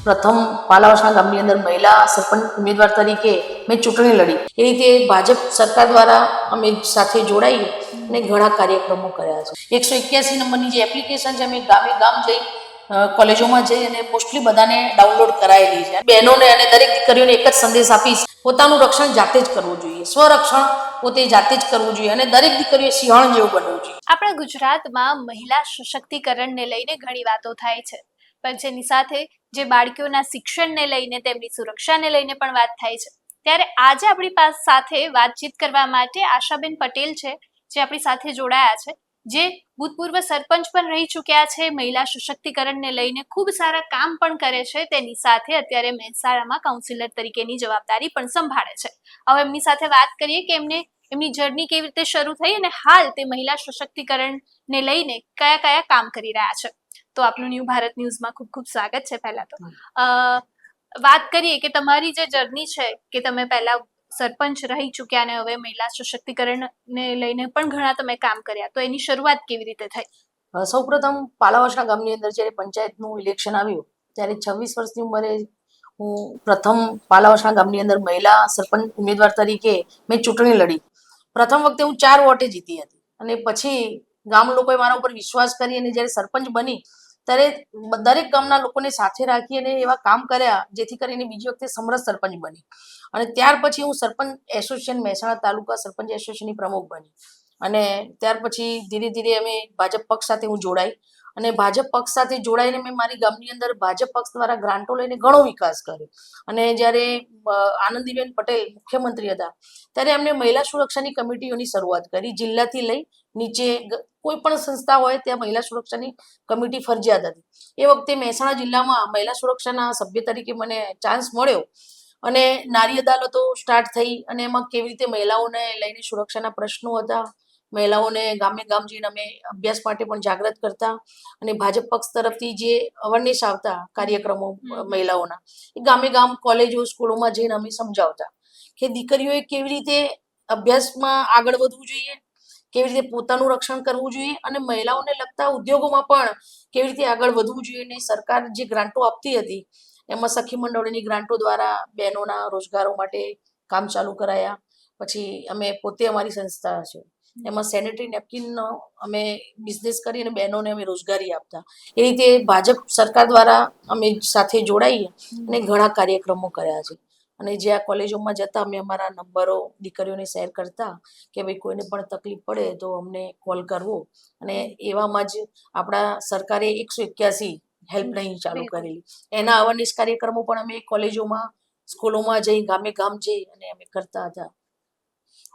પ્રથમ પાલાવાસણા ગામની અંદર મહિલા સરપંચ ઉમેદવાર તરીકે મેં ચૂંટણી લડી. એ રીતે ભાજપ સરકાર દ્વારા અમે સાથે જોડાઈ અને ઘણા કાર્યક્રમો કર્યા છે. 181 નંબરની જે એપ્લિકેશન છે અમે ગામે ગામ જઈ કોલેજોમાં જઈ અને મોસ્ટલી બધાને ડાઉનલોડ કરાયેલી છે. બહેનોને અને દરેક દીકરીઓને એક જ સંદેશ આપીશ, પોતાનું રક્ષણ જાતે જ કરવું જોઈએ, સ્વરક્ષણ પોતે જાતે જ કરવું જોઈએ અને દરેક દીકરીએ સિંહણ જેવું બનવું જોઈએ. આપણા ગુજરાતમાં મહિલા સશક્તિકરણને લઈને ઘણી વાતો થાય છે, પણ જેની સાથે જે બાળકીઓના શિક્ષણને લઈને, તેમની સુરક્ષાને લઈને પણ વાત થાય છે. ત્યારે આજે આપણી સાથે વાતચીત કરવા માટે આશાબેન પટેલ છે, જે આપણી સાથે જોડાયા છે, જે ભૂતપૂર્વ સરપંચ પણ રહી ચૂક્યા છે. મહિલા સશક્તિકરણને લઈને ખૂબ સારા કામ પણ કરે છે. તેની સાથે અત્યારે મહેસાણામાં કાઉન્સિલર તરીકેની જવાબદારી પણ સંભાળે છે. હવે એમની સાથે વાત કરીએ કે એમની જર્ની કેવી રીતે શરૂ થઈ અને હાલ તે મહિલા સશક્તિકરણને લઈને કયા કયા કામ કરી રહ્યા છે. તો આપનું ન્યૂ ભારત ન્યૂઝમાં ખૂબ ખૂબ સ્વાગત છે. પહેલા તો વાત કરીએ કે તમારી જે જર્ની છે, કે તમે પહેલા સરપંચ રહી ચૂક્યા અને હવે મહિલા સશક્તિકરણને લઈને પણ ઘણા તમે કામ કર્યા, તો એની શરૂઆત કેવી રીતે થઈ? સૌપ્રથમ પાલાવાસણા ગામની અંદર જ્યારે પંચાયતનું ઇલેક્શન આવ્યું ત્યારે 26 વર્ષની ઉંમરે હું પ્રથમ પાલાવાસણા ગામની અંદર મહિલા સરપંચ ઉમેદવાર તરીકે મેં ચૂંટણી લડી. પ્રથમ વખતે હું 4 વોટે જીતી હતી અને પછી ગામ લોકોએ મારા ઉપર વિશ્વાસ કરી અને જ્યારે સરપંચ બની ત્યારે દરેક ગામના લોકોને સાથે રાખી અને એવા કામ કર્યા જેથી કરીને બીજી વખતે સમરસ સરપંચ બની. અને ત્યાર પછી હું સરપંચ એસોસિએશન મહેસાણા તાલુકા સરપંચ એસોસિએશનની પ્રમુખ બની અને ત્યાર પછી ધીરે ધીરે અમે ભાજપ પક્ષ સાથે હું જોડાઈ અને ભાજપ પક્ષ સાથે જોડાઈને મેં મારી ગામની અંદર ભાજપ પક્ષ દ્વારા ગ્રાન્ટો લઈને ઘણો વિકાસ કર્યો. અને જ્યારે આનંદીબેન પટેલ મુખ્યમંત્રી હતા ત્યારે એમને મહિલા સુરક્ષાની કમિટીઓની શરૂઆત કરી. જિલ્લાથી લઈ નીચે કોઈ પણ સંસ્થા હોય ત્યાં મહિલા સુરક્ષાની કમિટી ફરજિયાત હતી. એ વખતે મહેસાણા જિલ્લામાં મહિલા સુરક્ષાના સભ્ય તરીકે મને ચાન્સ મળ્યો અને નારી અદાલતો સ્ટાર્ટ થઈ અને એમાં કેવી રીતે મહિલાઓને લઈને સુરક્ષાના પ્રશ્નો હતા, મહિલાઓને ગામે ગામ જઈને અમે અભ્યાસ માટે પણ જાગૃત કરતા અને ભાજપ પક્ષ તરફથી જે અવેરનેસ આવતા કાર્યક્રમો મહિલાઓના, એ ગામે ગામ કોલેજો સ્કૂલોમાં જઈને અમે સમજાવતા કે દીકરીઓએ કેવી રીતે અભ્યાસમાં આગળ વધવું જોઈએ, કેવી રીતે પોતાનું રક્ષણ કરવું જોઈએ અને મહિલાઓને લગતા ઉદ્યોગોમાં પણ કેવી રીતે આગળ વધવું જોઈએ. અને સરકાર જે ગ્રાન્ટો આપતી હતી એમાં સખી મંડળોની ગ્રાન્ટો દ્વારા બહેનોના રોજગારો માટે કામ ચાલુ કરાયા. પછી અમે પોતે અમારી સંસ્થા છે એમાં સેનેટરી નેપકિનનો અમે બિઝનેસ કરી અને બહેનોને અમે રોજગારી આપતા. એ રીતે ભાજપ સરકાર દ્વારા અમે સાથે જોડાઈએ અને ઘણા કાર્યક્રમો કર્યા છે. અને જ્યાં કોલેજોમાં જતા અમે અમારા નંબરો દીકરીઓને શેર કરતા કે ભાઈ કોઈને પણ તકલીફ પડે તો અમને કોલ કરવો. અને એવામાં જ આપણા સરકારે 181 હેલ્પલાઇન ચાલુ કરેલી. એના અવેરનેસ કાર્યક્રમો પણ અમે કોલેજોમાં સ્કૂલોમાં જઈ ગામે ગામ જઈ અને અમે કરતા હતા.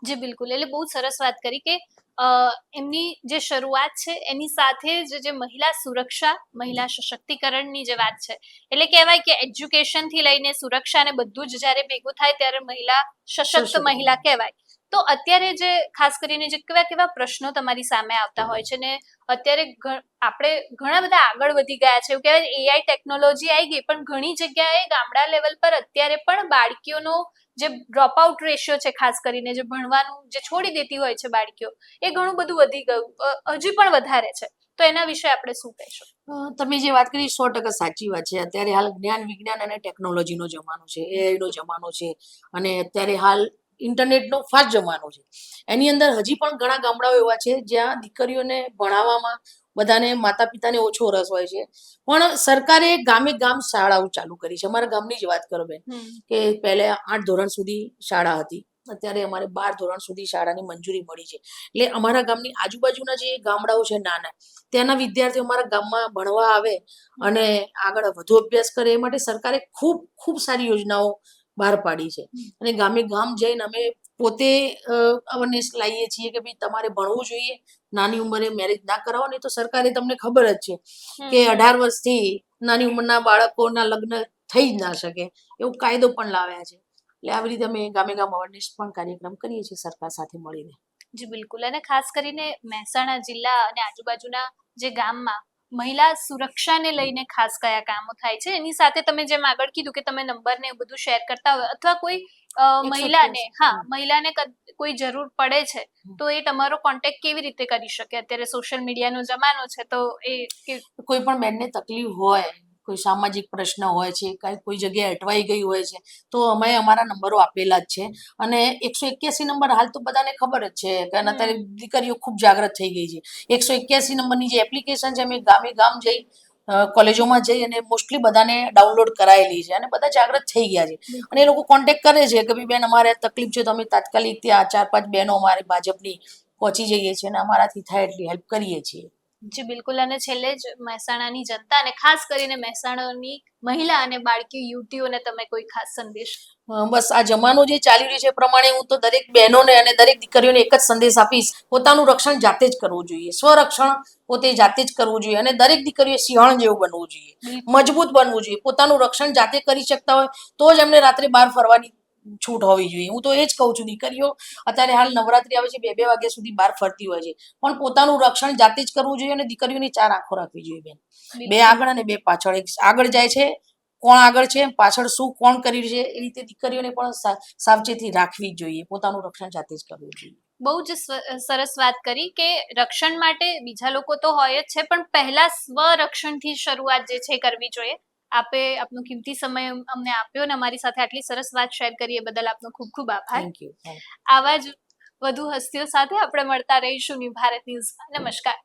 જી બિલકુલ, એટલે બહુ સરસ વાત કરી કે એમની જે શરૂઆત છે એની સાથે જ જે મહિલા સુરક્ષા, મહિલા સશક્તિકરણની જે વાત છે, એટલે કહેવાય કે એજ્યુકેશન થી લઈને સુરક્ષા ને બધું જ જ્યારે ભેગું થાય ત્યારે મહિલા સશક્ત મહિલા કહેવાય. તો અત્યારે જે ખાસ કરીને જે કેવા પ્રશ્નો તમારી સામે આવતા હોય છે ને અત્યારે આપણે ઘણા બધા આગળ વધી ગયા છે, એવું કહેવાય એઆઈ ટેકનોલોજી આવી ગઈ, પણ ઘણી જગ્યાએ ગામડા લેવલ પર અત્યારે પણ બાળકીઓનો જે ડ્રોપ આઉટ રેશિયો છે, ખાસ કરીને જે ભણવાનું જે છોડી દેતી હોય છે બાળકીઓ, એ ઘણું બધું વધી ગયું, હજી પણ વધારે છે. તો એના વિશે આપણે શું કહેશો? તમે જે વાત કરી 100% સાચી વાત છે. અત્યારે હાલ જ્ઞાન વિજ્ઞાન અને ટેકનોલોજીનો જમાનો છે, એઆઈનો જમાનો છે અને અત્યારે હાલ ઇન્ટરનેટનો ફાસ્ટ જમાનો છે. એની અંદર હજી પણ ઘણા ગામડાઓ એવા છે જ્યાં દીકરીઓને ભણાવવામાં બધાને માતા પિતાને ઓછો રસ હોય છે, પણ સરકારે ગામે ગામ શાળાઓ ચાલુ કરી છે. અમારા ગામની જ વાત કરો બેન, કે પહેલા 8 ધોરણ સુધી શાળા હતી, અત્યારે અમારે 12 ધોરણ સુધી શાળાની મંજૂરી મળી છે. એટલે અમારા ગામની આજુબાજુના જે ગામડાઓ છે નાના, ત્યાંના વિદ્યાર્થીઓ અમારા ગામમાં ભણવા આવે અને આગળ વધુ અભ્યાસ કરે એ માટે સરકારે ખૂબ ખૂબ સારી યોજનાઓ બહાર પાડી છે. અને ગામે ગામ જઈને અમે પોતે અવેરનેસ લાવીએ છીએ કે ભાઈ તમારે ભણવું જોઈએ, નાની ઉંમરે મેરેજ ના કરાવો. નહીં તો સરકારે તમને ખબર જ છે કે 18 વર્ષથી નાની ઉંમરના બાળકોના લગ્ન થઈ જ ના શકે એવો કાયદો પણ લાવ્યા છે. એટલે આવી રીતે અમે ગામે ગામ અવેરનેસ પણ કાર્યક્રમ કરીએ છીએ સરકાર સાથે મળીને. જી બિલકુલ, અને ખાસ કરીને મહેસાણા જિલ્લા અને આજુબાજુના જે ગામમાં મહિલા સુરક્ષાને લઈને ખાસ કયા કામો થાય છે, એની સાથે તમે જેમ આગળ કીધું કે તમે નંબર ને બધું શેર કરતા હોય અથવા કોઈ મહિલાને કોઈ જરૂર પડે છે તો એ તમારો કોન્ટેક્ટ કેવી રીતે કરી શકે? અત્યારે સોશિયલ મીડિયાનો જમાનો છે, તો એ કોઈ પણ બેનને તકલીફ હોય કોઈ સામાજિક પ્રશ્ન હોય છે, કાંઈ કોઈ જગ્યાએ અટવાઈ ગઈ હોય છે, તો અમે અમારા નંબરો આપેલા જ છે. અને 181 નંબર હાલ તો બધાને ખબર જ છે કે અત્યારે દીકરીઓ ખૂબ જાગૃત થઈ ગઈ છે. 181 નંબરની જે એપ્લિકેશન છે અમે ગામે ગામ જઈ કોલેજોમાં જઈ અને મોસ્ટલી બધાને ડાઉનલોડ કરાયેલી છે અને બધા જાગૃત થઈ ગયા છે. અને એ લોકો કોન્ટેક્ટ કરે છે કે ભાઈ બેન અમારે તકલીફ છે તો અમે તાત્કાલિક ત્યાં 4-5 બહેનો અમારી ભાજપની પહોંચી જઈએ છીએ અને અમારાથી થાય એટલી હેલ્પ કરીએ છીએ. જી બિલકુલ. અને છેલ્લે જ મહેસાણાની જનતા અને ખાસ કરીને મહેસાણાની મહિલા અને બાળકી યુવતીઓને તમે કોઈ ખાસ સંદેશ? બસ આ જમાનો જે ચાલી રહ્યો છે એ પ્રમાણે હું તો દરેક બહેનોને અને દરેક દીકરીઓને એક જ સંદેશ આપીશ, પોતાનું રક્ષણ જાતે જ કરવું જોઈએ. સ્વરક્ષણ પોતે જાતે જ કરવું જોઈએ અને દરેક દીકરીઓએ સિંહણ જેવું બનવું જોઈએ, મજબૂત બનવું જોઈએ. પોતાનું રક્ષણ જાતે કરી શકતા હોય તો જ એમને રાત્રે બહાર ફરવાની છૂટ હોવી જોઈએ. હું તો એ જ કહું છું, દીકરીઓ અત્યારે હાલ નવરાત્રી આવે છે 2-2 વાગ્યા સુધી બહાર ફરતી હોય છે, પણ પોતાનું રક્ષણ જાતે જ કરવું જોઈએ અને દીકરીઓની 4 આંખો રાખવી જોઈએ બેન. 2 આગળ અને 2 પાછળ. એક આગળ જાય છે, કોણ આગળ છે, પાછળ શું કોણ કરી રહ્યું છે, એ રીતે દીકરીઓને પણ સાવચેતી રાખવી જ જોઈએ. પોતાનું રક્ષણ જાતે જ કરવું જોઈએ. બહુ જ સરસ વાત કરી કે રક્ષણ માટે બીજા લોકો તો હોય જ છે, પણ પહેલા સ્વરક્ષણથી શરૂઆત જે છે કરવી જોઈએ. આપે આપનો કિંમતી સમય અમને આપ્યો અને અમારી સાથે આટલી સરસ વાત શેર કરી એ બદલ આપનો ખૂબ ખૂબ આભાર. Thank you. આવા જ વધુ હસ્તીઓ સાથે આપણે મળતા રહીશું ન્યૂ ભારત ન્યૂઝમાં. નમસ્કાર.